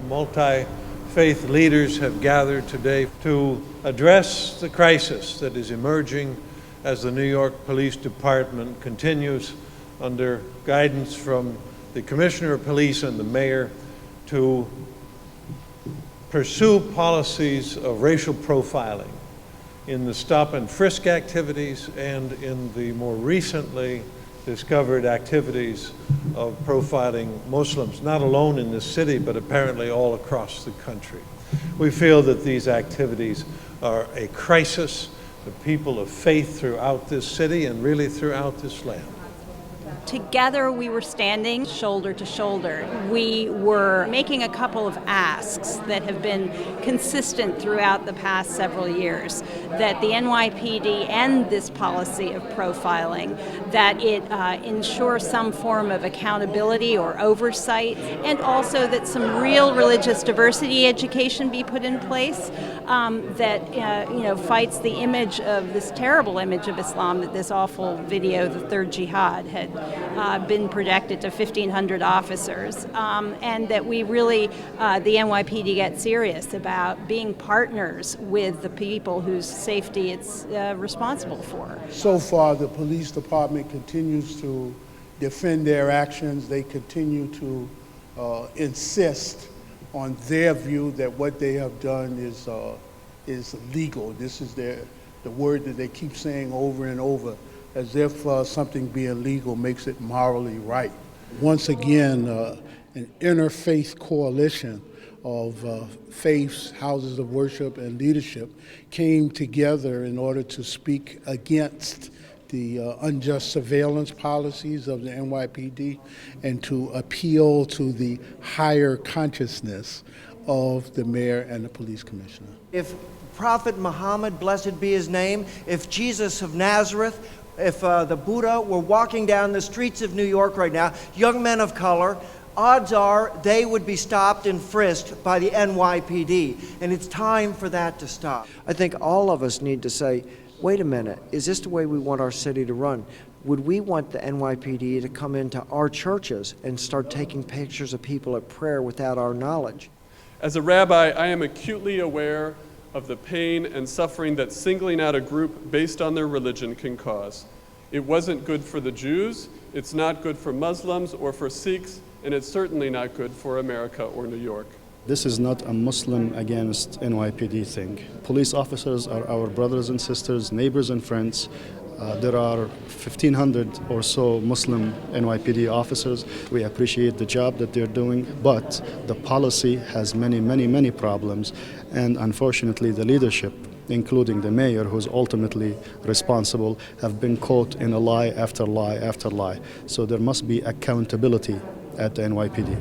multi-faith leaders have gathered today to address the crisis that is emerging as the New York Police Department continues, under guidance from the Commissioner of Police and the Mayor, to pursue policies of racial profiling in the stop and frisk activities and in the more recently discovered activities of profiling Muslims, not alone in this city, but apparently all across the country. We feel that these activities are a crisis. The people of faith throughout this city and really throughout this land. Together we were standing shoulder to shoulder. We were making a couple of asks that have been consistent throughout the past several years, that the NYPD end this policy of profiling, that it ensure some form of accountability or oversight, and also that some real religious diversity education be put in place that fights the image of this terrible image of Islam that this awful video, the Third Jihad, had been projected to 1,500 officers, and that we really, the NYPD, get serious about being partners with the people whose safety it's responsible for. So far, the police department continues to defend their actions. They continue to insist on their view that what they have done is legal. This is the word that they keep saying over and over, as if something being legal makes it morally right. Once again, an interfaith coalition of faiths, houses of worship, and leadership came together in order to speak against the unjust surveillance policies of the NYPD and to appeal to the higher consciousness of the mayor and the police commissioner. If Prophet Muhammad, blessed be his name, if Jesus of Nazareth, if the Buddha were walking down the streets of New York right now, young men of color, odds are they would be stopped and frisked by the NYPD. And it's time for that to stop. I think all of us need to say, wait a minute, is this the way we want our city to run? Would we want the NYPD to come into our churches and start taking pictures of people at prayer without our knowledge? As a rabbi, I am acutely aware of the pain and suffering that singling out a group based on their religion can cause. It wasn't good for the Jews, it's not good for Muslims or for Sikhs, and it's certainly not good for America or New York. This is not a Muslim against NYPD thing. Police officers are our brothers and sisters, neighbors and friends. There are 1,500 or so Muslim NYPD officers. We appreciate the job that they're doing, but the policy has many problems, and unfortunately the leadership, including the mayor, who's ultimately responsible, have been caught in a lie after lie after lie. So there must be accountability at the NYPD.